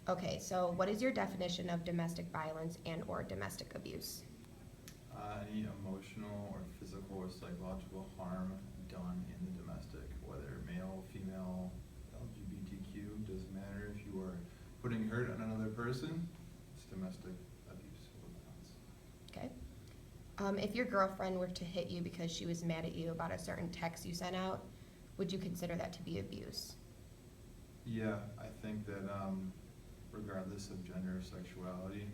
Okay, so what is your definition of domestic violence and or domestic abuse? Any emotional or physical or psychological harm done in the domestic, whether male, female, LGBTQ, doesn't matter. If you are putting hurt on another person, it's domestic abuse or violence. Okay. If your girlfriend were to hit you because she was mad at you about a certain text you sent out, would you consider that to be abuse? Yeah, I think that regardless of gender or sexuality,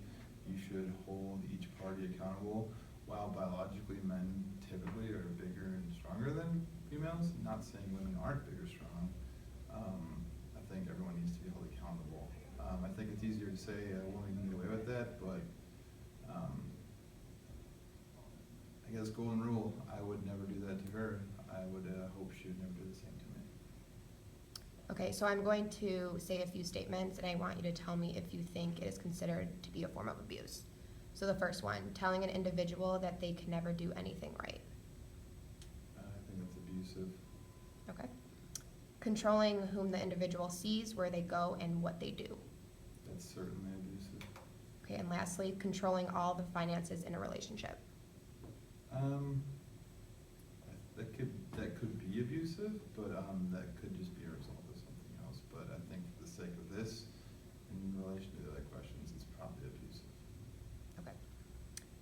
you should hold each party accountable. While biologically men typically are bigger and stronger than females, not saying women aren't big or strong, I think everyone needs to be held accountable. I think it's easier to say a woman can get away with that, but I guess golden rule, I would never do that to her. I would hope she would never do the same to me. Okay, so I'm going to say a few statements and I want you to tell me if you think it is considered to be a form of abuse. So the first one, telling an individual that they can never do anything right. I think that's abusive. Okay. Controlling whom the individual sees, where they go, and what they do. That's certainly abusive. Okay, and lastly, controlling all the finances in a relationship. That could be abusive, but that could just be a result of something else. But I think for the sake of this, in relation to the other questions, it's probably abusive. Okay.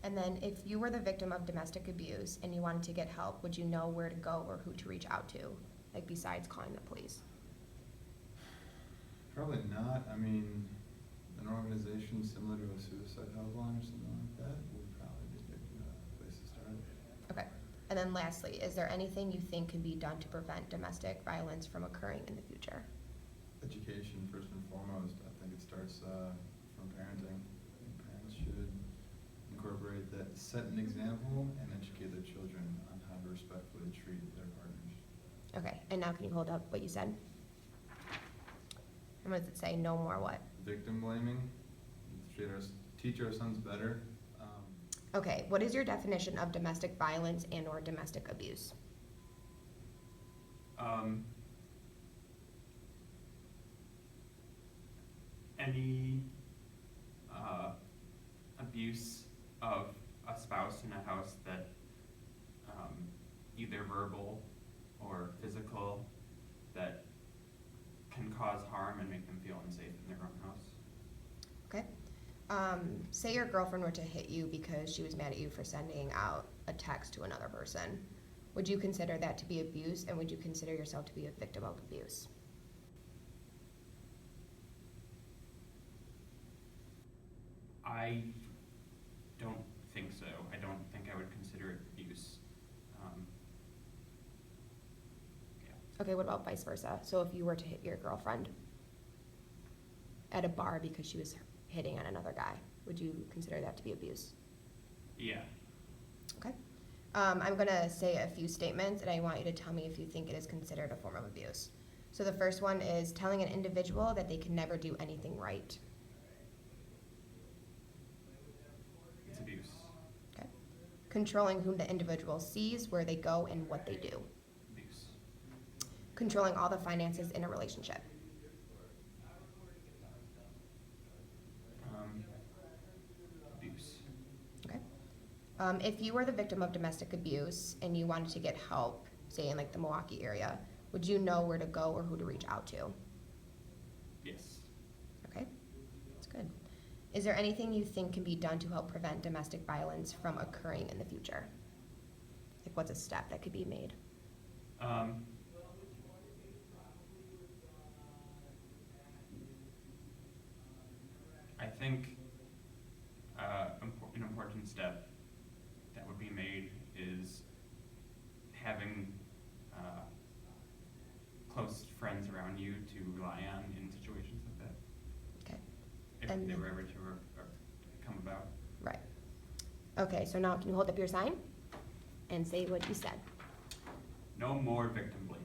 And then if you were the victim of domestic abuse and you wanted to get help, would you know where to go or who to reach out to, like besides calling the police? Probably not. I mean, an organization similar to a suicide hotline or something like that would probably be a good place to start. Okay. And then lastly, is there anything you think can be done to prevent domestic violence from occurring in the future? Education, first and foremost. I think it starts from parenting. Parents should incorporate that, set an example, and educate their children on how to respectfully treat their partners. Okay, and now can you hold up what you said? And what does it say? No more what? Victim blaming, teach our sons better. Okay, what is your definition of domestic violence and or domestic abuse? Any abuse of a spouse in a house that either verbal or physical that can cause harm and make them feel unsafe in their own house. Okay. Say your girlfriend were to hit you because she was mad at you for sending out a text to another person. Would you consider that to be abuse, and would you consider yourself to be a victim of abuse? I don't think so. I don't think I would consider it abuse. Yeah. Okay, what about vice versa? So if you were to hit your girlfriend at a bar because she was hitting on another guy, would you consider that to be abuse? Yeah. Okay. I'm going to say a few statements, and I want you to tell me if you think it is considered a form of abuse. So the first one is telling an individual that they can never do anything right. It's abuse. Okay. Controlling whom the individual sees, where they go, and what they do. Abuse. Controlling all the finances in a relationship. Abuse. Okay. If you were the victim of domestic abuse and you wanted to get help, say in like the Milwaukee area, would you know where to go or who to reach out to? Yes. Okay, that's good. Is there anything you think can be done to help prevent domestic violence from occurring in the future? Like what's a step that could be made? I think an important step that would be made is having close friends around you to rely on in situations like that. Okay, If And they then- were ever to come about. right. Okay, so now can you hold up your sign and say what you said? No more victim blaming.